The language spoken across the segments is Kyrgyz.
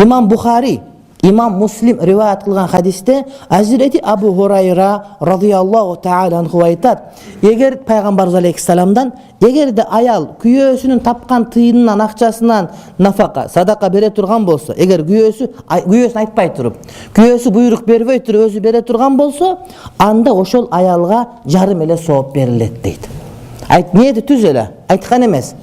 İmam Bukhari, İmam Muslim rivayet kılgan hadiste Hazreti Abu Hurayra radıyallahu ta'ala anhu aytat. Eger Peygamber aleyhisselamdan eger de ayal küyösünün tapkan tıyından akçasından nafaka, sadaka bere turgan bolsa, eger küyösü aytpay turup, küyösü buyruk berбей turup özü bere turgan bolsa, anda oşol ayalga jarım ele soğup berilet deydi. Ayt niyeti tüz ele, aytkan emes.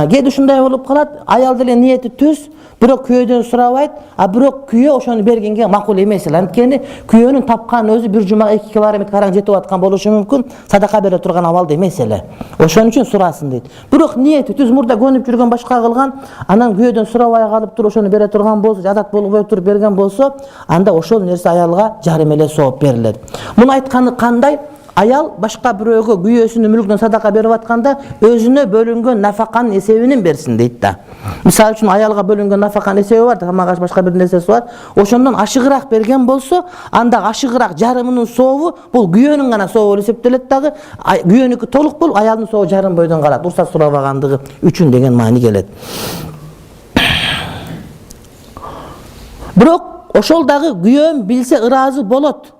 Gedi şunday olup kalat, ayal dele niyeti tüz, birok kүйөдөн сурабайт, birok kүйө ошону бергенге макул эмес эле. Анткени күйөнүн тапкан өзү бир жумага 2 километр караң жетип аткан болушу мүмкүн, садака бере турган абалда эмес эле. Ошон үчүн сурасын дейт. Бирок ниети түз мурда көнүп жүргөн башка кылган, анан күйөөдөн сурабай калып туруп ошону бере турган болсо, жадат болбой туруп берген болсо, анда ошол нерсе аялга жарым эле сооп берилет. Муну айтканы кандай? Ayal başka biröөгө күйөөсүнүн мүлкүнөн садака берип атканда өзүнө бөлүнгөн нафаканын эсебинен берсин дейт да. Мисалы үчүн аялга бөлүнгөн нафаканын эсеби бар, тамак башка бир нерсеси бар. Ошондон ашыгыраак берген болсо, анда ашыгыраак жарымынын сообу бул күйөөнүн гана сообу болуп эсептелет дагы. Күйөөнүкү толук болуп, аялдын сообу жарым бойдон калат. Уруксат сурабагандыгы үчүн деген маани келет. Бирок ошол дагы күйөөм билсе ыраазы болот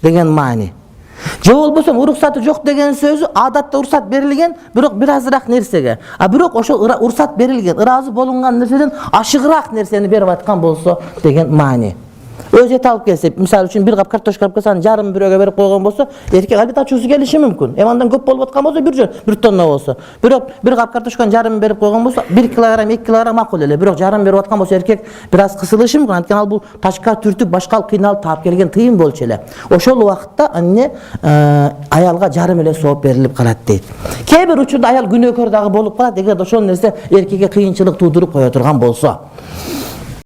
деген маани. Же болбосо уруксаты жок деген сөзү адатта уруксат берилген, бирок бир азыраак нерсеге. Бирок ошол уруксат берилген, ыраазы болунган нерседен ашыгыраак нерсени берип аткан болсо деген маани. Өзү эт алып келсе, мисалы үчүн бир кап картошка алып келсе, жарым бирөөгө берип койгон болсо, эркек албетте ачуусу келиши мүмкүн. Андан көп болуп аткан болсо, бир тонна болсо. Бирок бир кап картошканын жарым берип койгон болсо, 1 килограмм, 2 килограмм макул эле. Бирок жарым берип аткан болсо, эркек бир аз кысылышы мүмкүн. Анткени ал бул ташка түртүп, башка кыйналып таап келген тыйын болчу эле. Ошол убакытта анне аялга жарым эле сооп берилип калат дейт. Кээ бир учурда аял күнөөкөр дагы болуп калат, эгер ошол нерсе эркекке кыйынчылык туудуруп кое турган болсо.